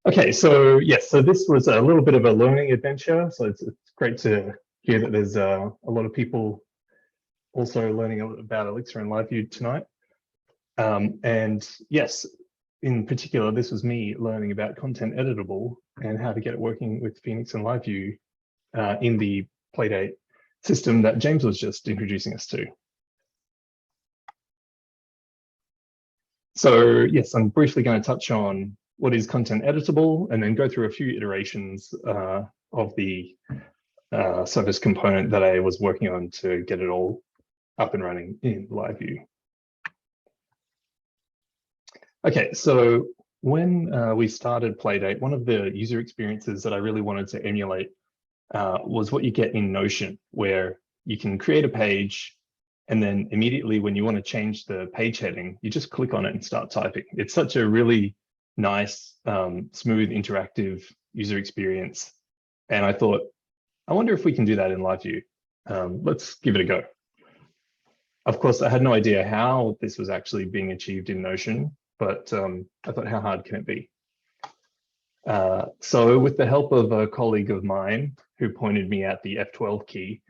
Okay, so yes, so this was a little bit of a learning adventure. So it's great to hear that there's a lot of people also learning about Elixir and LiveView tonight. And yes, in particular, this was me learning about ContentEditable and how to get it working with Phoenix and LiveView in the Playdate system that James was just introducing us to. So yes, I'm briefly going to touch on what is ContentEditable and then go through a few iterations of the Surface component that I was working on to get it all up and running in LiveView. Okay, so when we started Playdate, one of the user experiences that I really wanted to emulate was what you get in Notion, where you can create a page and then immediately when you want to change the page heading, you just click on it and start typing. It's such a really nice, smooth, interactive user experience. And I thought, I wonder if we can do that in LiveView. Let's give it a go. Of course, I had no idea how this was actually being achieved in Notion, but I thought, how hard can it be? So with the help of a colleague of mine who pointed me at the F12 key,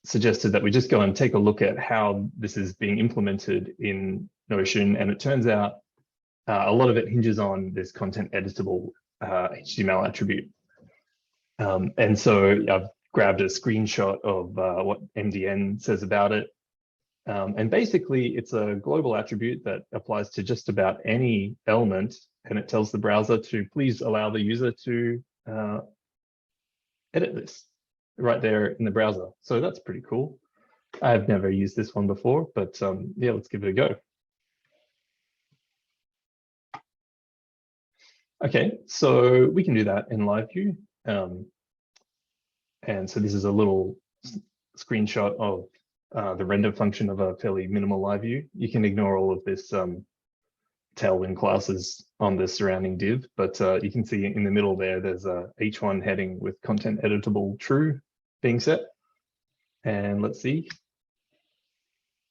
suggested that we just go and take a look at how this is being implemented in Notion. And it turns out a lot of it hinges on this ContentEditable HTML attribute. And so I've grabbed a screenshot of what MDN says about it. And basically, it's a global attribute that applies to just about any element, and it tells the browser to please allow the user to edit this right there in the browser. So that's pretty cool. I've never used this one before, but yeah, let's give it a go. Okay, so we can do that in LiveView. And so this is a little screenshot of the render function of a fairly minimal LiveView. You can ignore all of this tailwind classes on the surrounding div, but you can see in the middle there, there's a H1 heading with ContentEditable true being set. And let's see.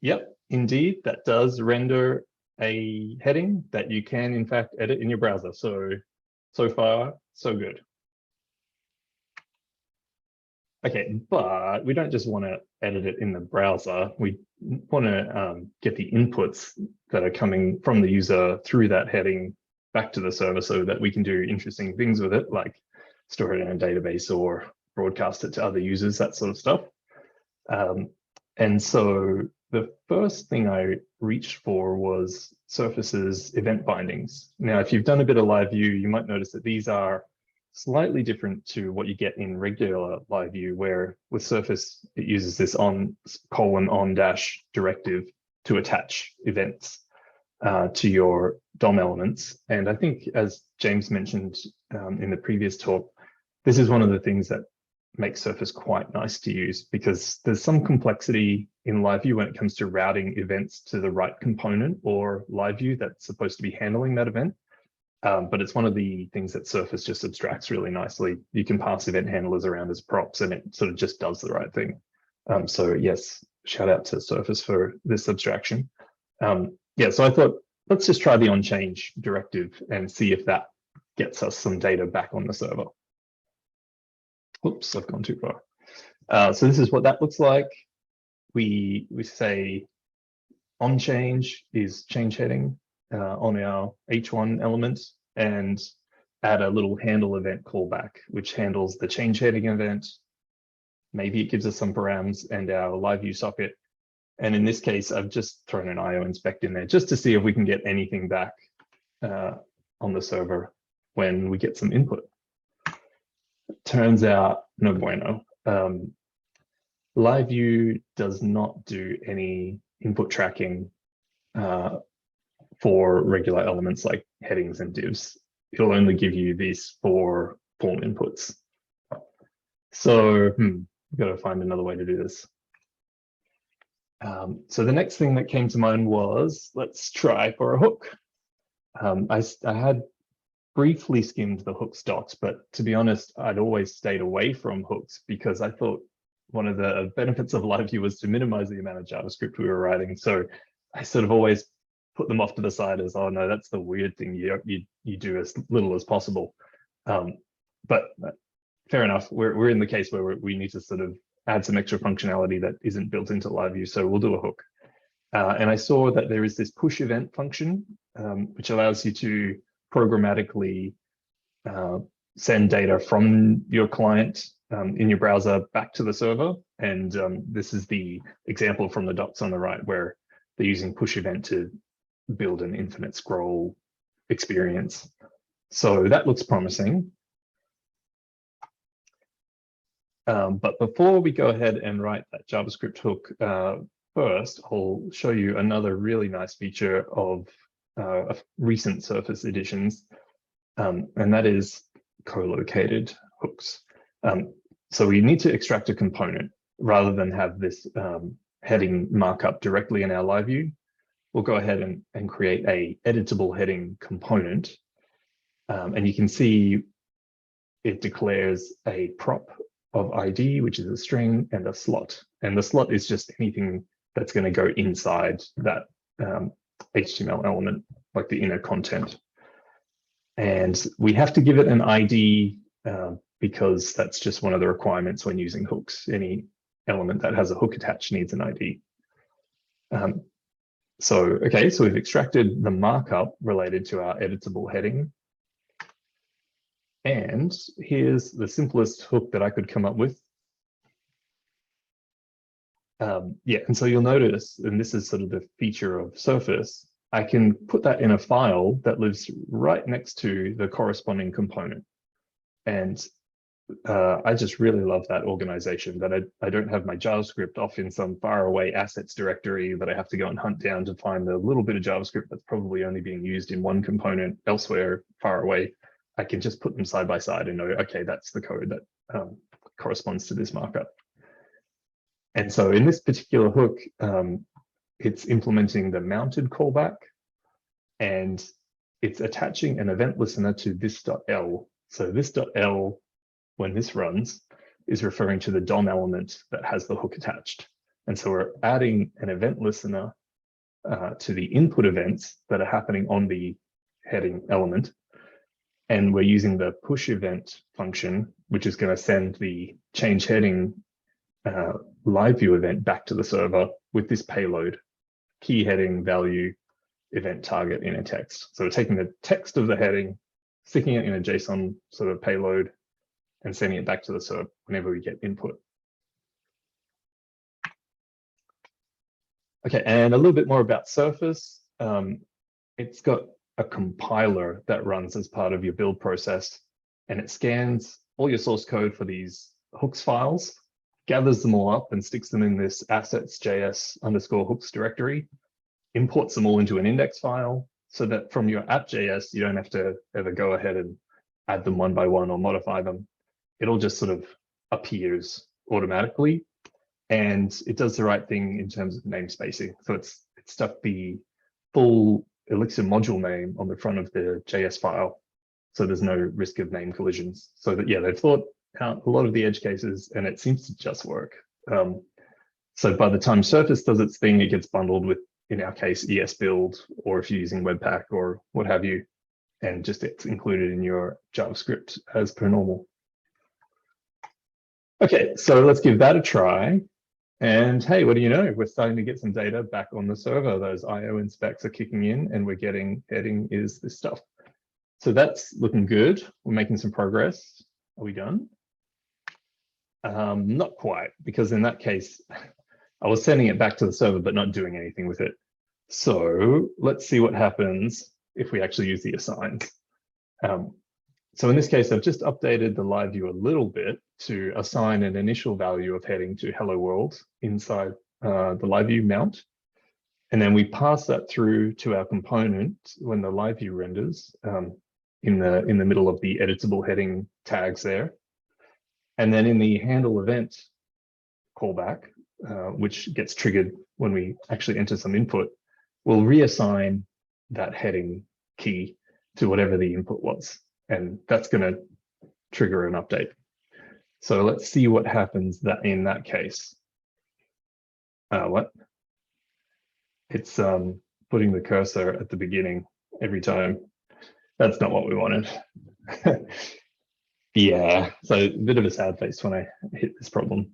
Yep, indeed, that does render a heading that you can in fact edit in your browser. So far, so good. Okay, but we don't just want to edit it in the browser. We want to get the inputs that are coming from the user through that heading back to the server so that we can do interesting things with it, like store it in a database or broadcast it to other users, that sort of stuff. And so the first thing I reached for was Surface's event bindings. Now, if you've done a bit of LiveView, you might notice that these are slightly different to what you get in regular LiveView, where with Surface, it uses this on dash directive to attach events to your DOM elements. And I think, as James mentioned in the previous talk, this is one of the things that makes Surface quite nice to use, because there's some complexity in LiveView when it comes to routing events to the right component or LiveView that's supposed to be handling that event. But it's one of the things that Surface just abstracts really nicely. You can pass event handlers around as props and it sort of just does the right thing. So yes, shout out to Surface for this abstraction. Yeah, so I thought, let's just try the onChange directive and see if that gets us some data back on the server. Oops, I've gone too far. So this is what that looks like. We say onChange is change heading on our H1 element, and add a little handle event callback, which handles the change heading event. Maybe it gives us some params and our LiveView socket. And in this case, I've just thrown an IO inspect in there just to see if we can get anything back on the server when we get some input. Turns out, no bueno. LiveView does not do any input tracking for regular elements like headings and divs. It'll only give you these for form inputs. So we've got to find another way to do this. So the next thing that came to mind was, let's try for a hook. I had briefly skimmed the hooks docs, but to be honest, I'd always stayed away from hooks because I thought one of the benefits of LiveView was to minimize the amount of JavaScript we were writing. So I sort of always put them off to the side as, oh no, that's the weird thing. You do as little as possible. But fair enough. We're in the case where we need to sort of add some extra functionality that isn't built into LiveView. So we'll do a hook. And I saw that there is this push event function, which allows you to programmatically send data from your client in your browser back to the server. And this is the example from the docs on the right, where they're using push event to build an infinite scroll experience. So that looks promising. But before we go ahead and write that JavaScript hook, first, I'll show you another really nice feature of recent Surface editions, and that is co-located hooks. So we need to extract a component rather than have this heading markup directly in our LiveView. We'll go ahead and create a editable heading component. And you can see it declares a prop of ID, which is a string, and a slot. And the slot is just anything that's going to go inside that HTML element, like the inner content. And we have to give it an ID because that's just one of the requirements when using hooks. Any element that has a hook attached needs an ID. So we've extracted the markup related to our editable heading. And here's the simplest hook that I could come up with. And so you'll notice, and this is sort of the feature of Surface, I can put that in a file that lives right next to the corresponding component. And I just really love that organization, that I don't have my JavaScript off in some faraway assets directory that I have to go and hunt down to find the little bit of JavaScript that's probably only being used in one component elsewhere far away. I can just put them side by side and know, okay, that's the code that corresponds to this markup. And so in this particular hook, it's implementing the mounted callback, and it's attaching an event listener to this.l. So this.l, when this runs, is referring to the DOM element that has the hook attached. And so we're adding an event listener to the input events that are happening on the heading element. And we're using the push event function, which is going to send the change heading LiveView event back to the server with this payload, key heading value event target in a text. So we're taking the text of the heading, sticking it in a JSON sort of payload, and sending it back to the server whenever we get input. Okay, and a little bit more about Surface. It's got a compiler that runs as part of your build process, and it scans all your source code for these hooks files, gathers them all up and sticks them in this assets.js_hooks directory, imports them all into an index file so that from your app.js, you don't have to ever go ahead and add them one by one or modify them. It all just sort of appears automatically, and it does the right thing in terms of namespacing. So it's stuck the full Elixir module name on the front of the JS file, so there's no risk of name collisions. So that, yeah, they've thought out a lot of the edge cases, and it seems to just work. So by the time Surface does its thing, it gets bundled with, in our case, ESBuild, or if you're using Webpack or what have you, and just it's included in your JavaScript as per normal. Okay, so let's give that a try. And hey, what do you know? We're starting to get some data back on the server. Those IO inspects are kicking in, and we're getting heading is this stuff. So that's looking good. We're making some progress. Are we done? Not quite, because in that case, I was sending it back to the server, but not doing anything with it. So let's see what happens if we actually use the assigns. So in this case, I've just updated the LiveView a little bit to assign an initial value of heading to hello world inside the LiveView mount. And then we pass that through to our component when the LiveView renders in the middle of the editable heading tags there. And then in the handle event callback, which gets triggered when we actually enter some input, we'll reassign that heading key to whatever the input was. And that's going to trigger an update. So let's see what happens in that case. It's putting the cursor at the beginning every time. That's not what we wanted. Yeah, so a bit of a sad face when I hit this problem.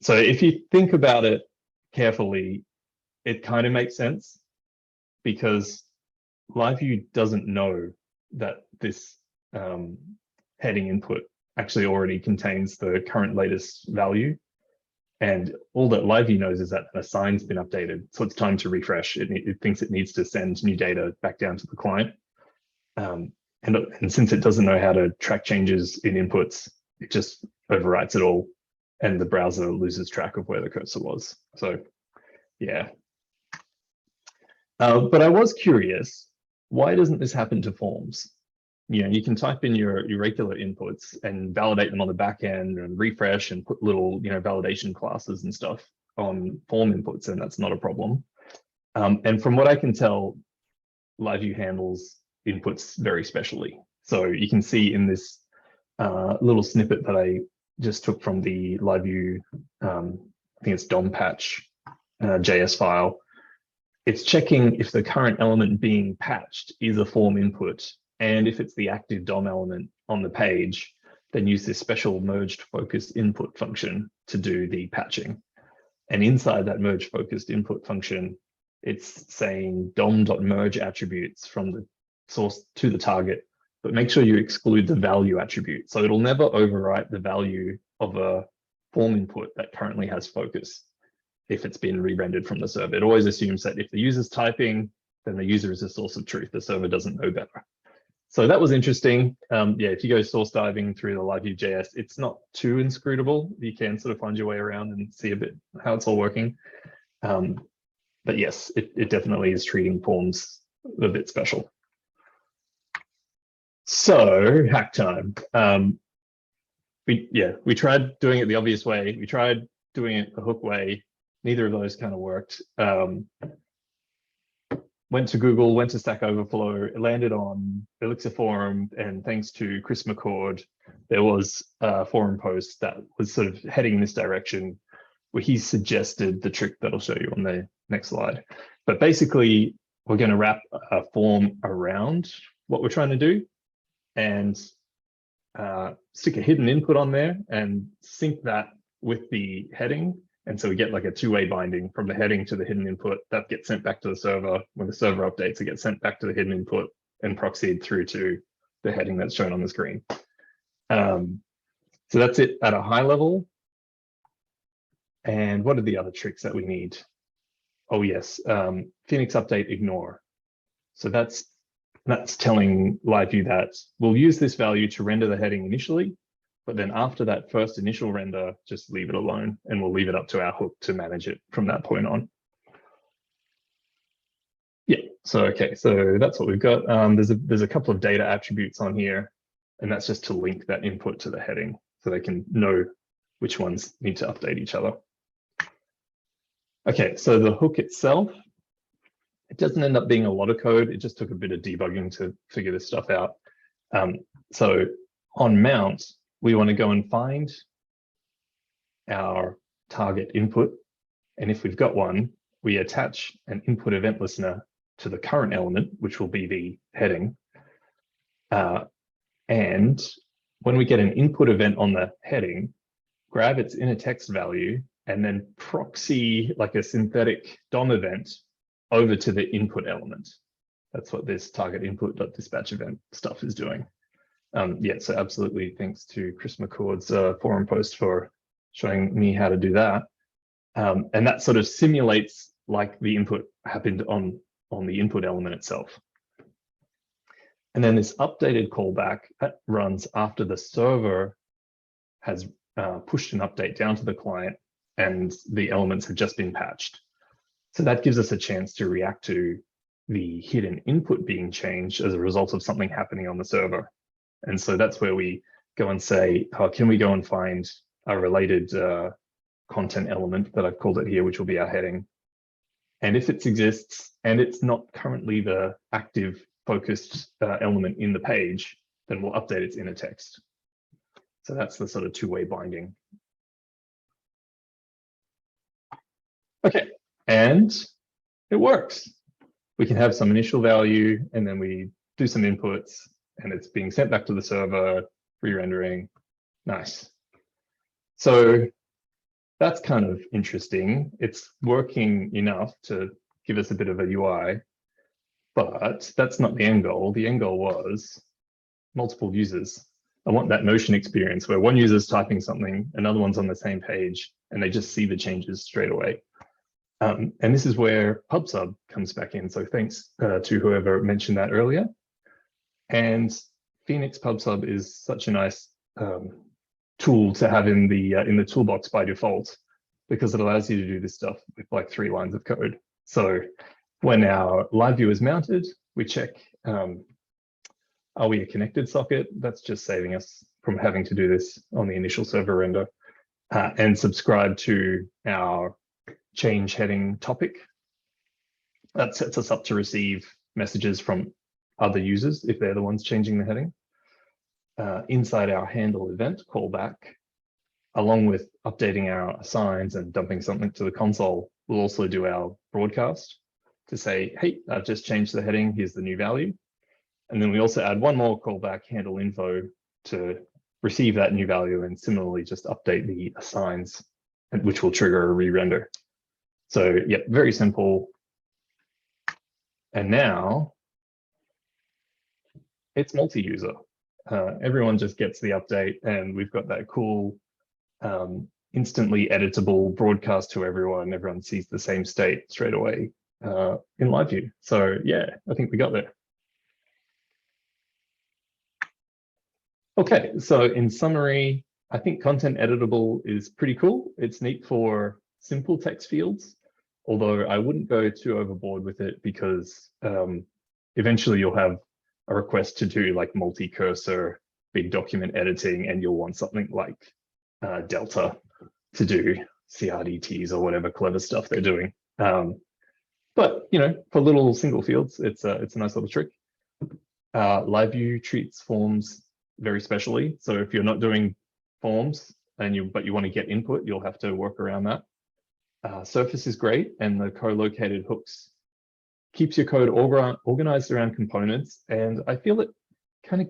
So if you think about it carefully, it kind of makes sense, because LiveView doesn't know that this heading input actually already contains the current latest value. And all that LiveView knows is that an assign's been updated. So it's time to refresh. It thinks it needs to send new data back down to the client. And since it doesn't know how to track changes in inputs, it just overwrites it all, and the browser loses track of where the cursor was. So yeah. But I was curious, why doesn't this happen to forms? You know, you can type in your regular inputs and validate them on the back end and refresh and put little, validation classes and stuff on form inputs, and that's not a problem. And from what I can tell, LiveView handles inputs very specially. So you can see in this little snippet that I just took from the LiveView, I think it's DOM patch JS file, it's checking if the current element being patched is a form input. And if it's the active DOM element on the page, then use this special merged focused input function to do the patching. And inside that merged focused input function, it's saying dom.merge attributes from the source to the target, but make sure you exclude the value attribute. So it'll never overwrite the value of a form input that currently has focus if it's been re-rendered from the server. It always assumes that if the user's typing, then the user is the source of truth. The server doesn't know better. So that was interesting. Yeah, if you go source diving through the LiveView JS, it's not too inscrutable. You can sort of find your way around and see a bit how it's all working. But yes, it definitely is treating forms a bit special. So hack time. We tried doing it the obvious way. We tried doing it the hook way. Neither of those kind of worked. Went to Google, went to Stack Overflow, landed on Elixir Forum, and thanks to Chris McCord, there was a forum post that was sort of heading in this direction, where he suggested the trick that I'll show you on the next slide. But basically, we're going to wrap a form around what we're trying to do and stick a hidden input on there and sync that with the heading. And so we get like a two-way binding from the heading to the hidden input that gets sent back to the server. When the server updates, it gets sent back to the hidden input and proxied through to the heading that's shown on the screen. So that's it at a high level. And what are the other tricks that we need? Oh yes, Phoenix update ignore. So that's telling LiveView that we'll use this value to render the heading initially, but then after that first initial render, just leave it alone, and we'll leave it up to our hook to manage it from that point on. Yeah, so okay, so that's what we've got. There's a couple of data attributes on here, and that's just to link that input to the heading so they can know which ones need to update each other. Okay, so the hook itself, it doesn't end up being a lot of code. It just took a bit of debugging to figure this stuff out. So on mount, we want to go and find our target input. And if we've got one, we attach an input event listener to the current element, which will be the heading. And when we get an input event on the heading, grab its inner text value and then proxy like a synthetic DOM event over to the input element. That's what this target input.dispatch event stuff is doing. Yeah, so absolutely thanks to Chris McCord's forum post for showing me how to do that. And that sort of simulates like the input happened on the input element itself. And then this updated callback that runs after the server has pushed an update down to the client and the elements have just been patched. So that gives us a chance to react to the hidden input being changed as a result of something happening on the server. And so that's where we go and say, can we go and find a related content element that I've called it here, which will be our heading. And if it exists and it's not currently the active focused element in the page, then we'll update its inner text. So that's the sort of two-way binding. Okay, And it works. We can have some initial value, and then we do some inputs, and it's being sent back to the server, re-rendering. Nice. So that's kind of interesting. It's working enough to give us a bit of a UI, but that's not the end goal. The end goal was multiple users. I want that Notion experience where one user's typing something, another one's on the same page, and they just see the changes straight away. And this is where PubSub comes back in. So thanks to whoever mentioned that earlier. And Phoenix PubSub is such a nice tool to have in the toolbox by default, because it allows you to do this stuff with like 3 lines of code. So when our live view is mounted, we check, are we a connected socket? That's just saving us from having to do this on the initial server render, and subscribe to our change heading topic. That sets us up to receive messages from other users if they're the ones changing the heading. Inside our handle event callback, along with updating our assigns and dumping something to the console, we'll also do our broadcast to say, hey, I've just changed the heading, here's the new value. And then we also add one more callback, handle info, to receive that new value, and similarly just update the assigns, which will trigger a re-render. So yeah, very simple. And now it's multi-user. Everyone just gets the update, and we've got that cool instantly editable broadcast to everyone. Everyone sees the same state straight away in LiveView. So yeah, I think we got there. Okay, so in summary, I think ContentEditable is pretty cool. It's neat for simple text fields, although I wouldn't go too overboard with it, because eventually you'll have a request to do like multi-cursor big document editing, and you'll want something like Delta to do CRDTs or whatever clever stuff they're doing. But you know, for little single fields, it's a nice little trick. LiveView treats forms very specially. So if you're not doing forms but you want to get input, you'll have to work around that. Surface is great, and the co-located hooks keeps your code organized around components, and I feel it kind of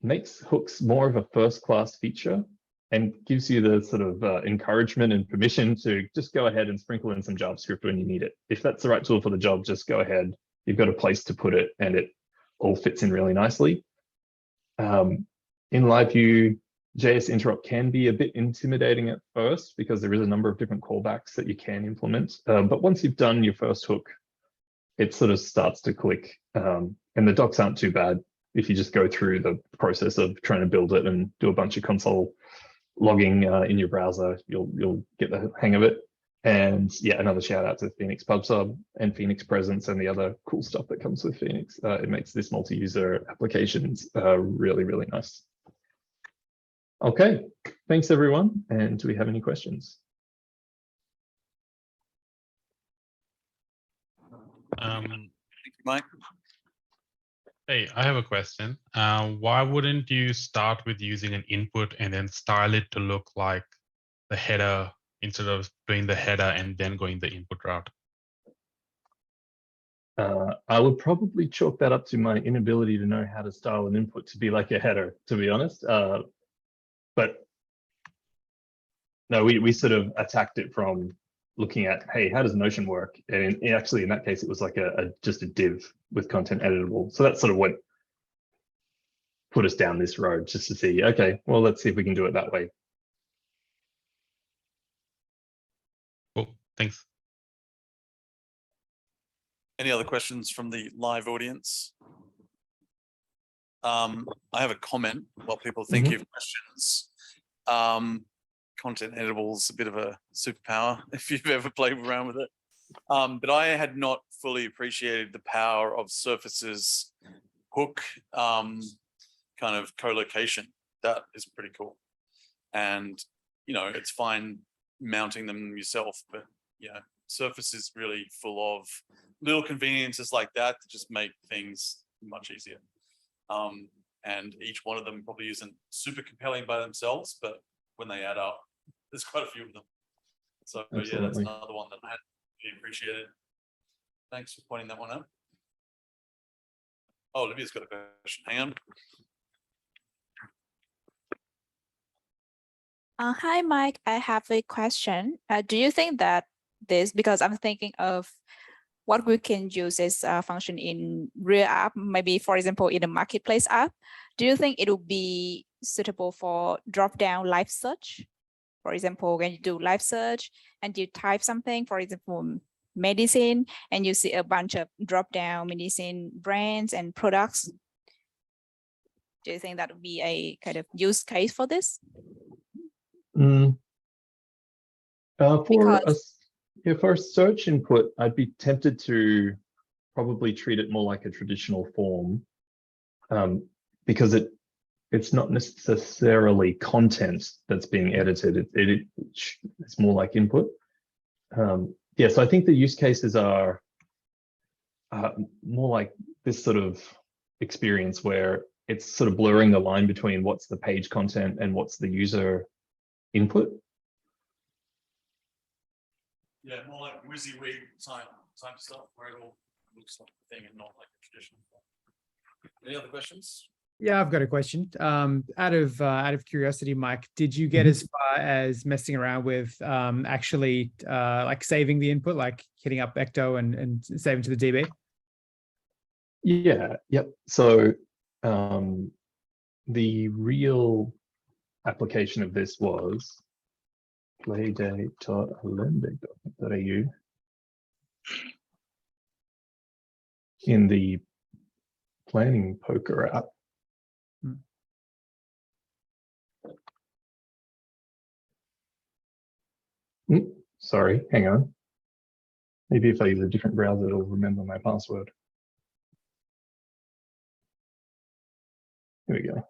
makes hooks more of a first-class feature and gives you the sort of encouragement and permission to just go ahead and sprinkle in some JavaScript when you need it. If that's the right tool for the job, just go ahead. You've got a place to put it, and it all fits in really nicely. In LiveView, JS interrupt can be a bit intimidating at first, because there is a number of different callbacks that you can implement. But once you've done your first hook, it sort of starts to click, and the docs aren't too bad. If you just go through the process of trying to build it and do a bunch of console logging in your browser, you'll get the hang of it. And yeah, another shout out to Phoenix PubSub and Phoenix Presence and the other cool stuff that comes with Phoenix. It makes this multi-user applications really, really nice. Okay, thanks everyone. And do we have any questions? Thank you, Mike. Hey, I have a question. Why wouldn't you start with using an input and then style it to look like the header instead of doing the header and then going the input route? I would probably chalk that up to my inability to know how to style an input to be like a header, to be honest. But no, we sort of attacked it from looking at, hey, how does Notion work? And actually, in that case, it was like just a div with ContentEditable. So that's sort of what put us down this road, just to see, okay, well, let's see if we can do it that way. Cool, thanks. Any other questions from the live audience? I have a comment while people think of questions. ContentEditable is a bit of a superpower if you've ever played around with it. But I had not fully appreciated the power of Surface's hook kind of co-location. That is pretty cool. And, you know, it's fine mounting them yourself, but, you know, Surface is really full of little conveniences like that to just make things much easier. And each one of them probably isn't super compelling by themselves, but when they add up, there's quite a few of them. So yeah, that's another one that I hadn't Really appreciate it. Thanks for pointing that one out. Oh, Olivia's got a question. Hang on. Hi, Mike. I have a question. Do you think that this, because I'm thinking of what we can use as a function in real app, maybe for example, in a marketplace app, do you think it will be suitable for drop-down live search? For example, when you do live search and you type something, for example, medicine, and you see a bunch of drop-down medicine brands and products. Do you think that would be a kind of use case for this? For a search input, I'd be tempted to probably treat it more like a traditional form, because it's not necessarily content that's being edited. It's more like input. Yeah, so I think the use cases are more like this sort of experience where it's sort of blurring the line between what's the page content and what's the user input. Yeah, more like WYSIWYG type stuff where it all looks like a thing and not like a traditional form. Any other questions? Yeah, I've got a question. Out of curiosity, Mike, did you get as far as messing around with actually like saving the input, like hitting up Ecto and saving to the DB? Yeah, yep. So the real application of this was playdate.alembic.au in the planning poker app. Sorry, hang on. Maybe if I use a different browser, it'll remember my password. Here we go.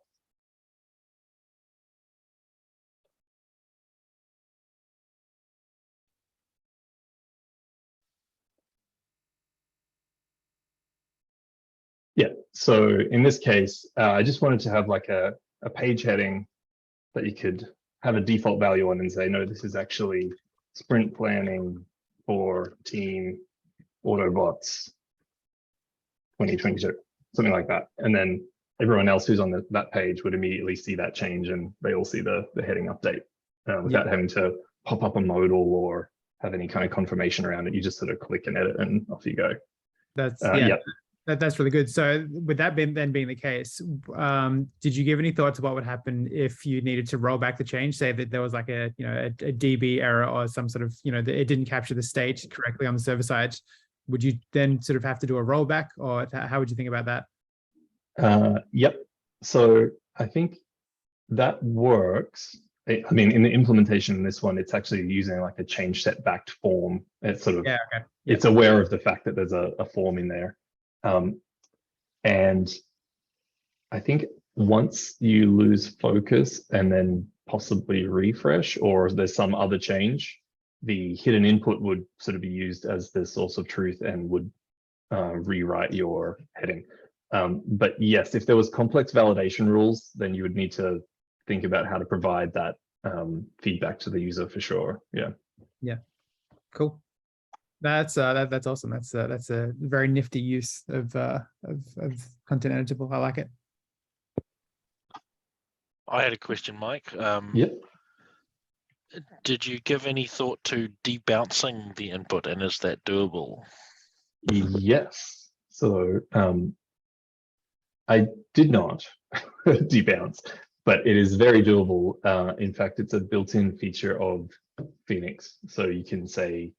Yeah, so in this case, I just wanted to have like a page heading that you could have a default value on and say, no, this is actually sprint planning for team Autobots 2022, something like that. And then everyone else who's on that page would immediately see that change and they all see the heading update without having to pop up a modal or have any kind of confirmation around it. You just sort of click and edit and off you go. That's yeah. That's really good. So with that being the case, did you give any thought to what would happen if you needed to roll back the change? Say that there was like a DB error or some sort of, it didn't capture the state correctly on the server side. Would you then sort of have to do a rollback, or how would you think about that? Yep. So I think that works. I mean, in the implementation in this one, it's actually using like a change set backed form. It's sort of, it's aware of the fact that there's a form in there. And I think once you lose focus and then possibly refresh, or there's some other change, the hidden input would sort of be used as the source of truth and would rewrite your heading. But yes, if there was complex validation rules, then you would need to think about how to provide that feedback to the user for sure. Yeah. Cool. That's awesome. That's a very nifty use of content editable. I like it. I had a question, Mike. Yep. Did you give any thought to debouncing the input, and is that doable? Yes. So I did not debounce, but it is very doable. In fact, it's a built-in feature of Phoenix. So you can say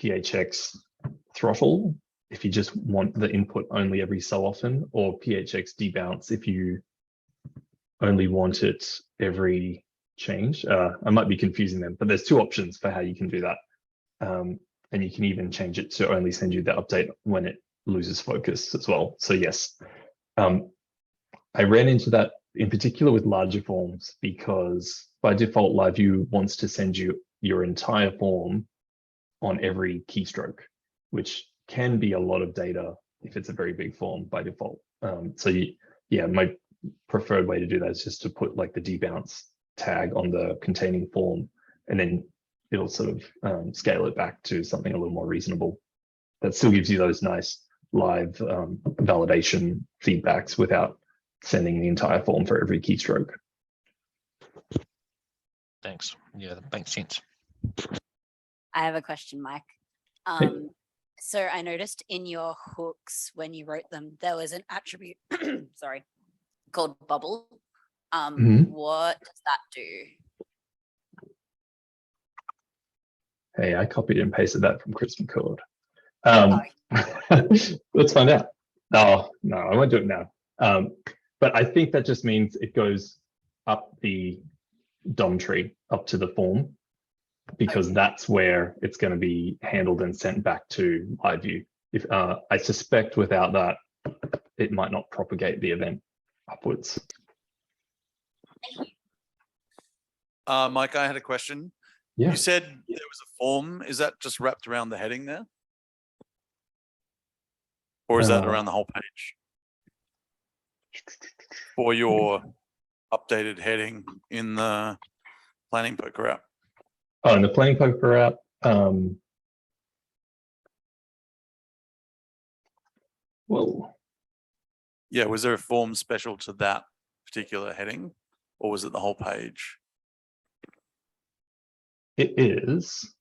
PHX throttle if you just want the input only every so often, or PHX debounce if you only want it every change. I might be confusing them, but there's two options for how you can do that. And you can even change it to only send you the update when it loses focus as well. So yes, I ran into that in particular with larger forms because by default, LiveView wants to send you your entire form on every keystroke, which can be a lot of data if it's a very big form by default. My preferred way to do that is just to put like the debounce tag on the containing form, and then it'll sort of scale it back to something a little more reasonable. That still gives you those nice live validation feedbacks without sending the entire form for every keystroke. Thanks. Yeah, that makes sense. I have a question, Mike. Hey. So I noticed in your hooks when you wrote them, there was an attribute, sorry, called bubble. What does that do? Hey, I copied and pasted that from Crispin code. Okay. Let's find out. Oh, no, I won't do it now. But I think that just means it goes up the DOM tree, up to the form, because that's where it's going to be handled and sent back to LiveView. If I suspect without that, it might not propagate the event upwards. Mike, I had a question. Yeah. You said there was a form. Is that just wrapped around the heading there? Or is that around the whole page? For your updated heading in the planning poker app? Oh, in the planning poker app, whoa. Yeah, was there a form special to that particular heading, or was it the whole page? It is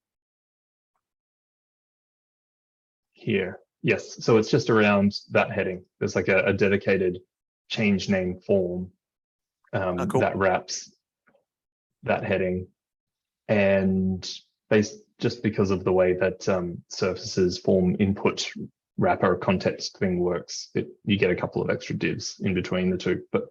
here. Yes, so it's just around that heading. There's like a dedicated change name form Cool. that wraps that heading. And just because of the way that Surface's form input wrapper context thing works, you get a couple of extra divs in between the two. But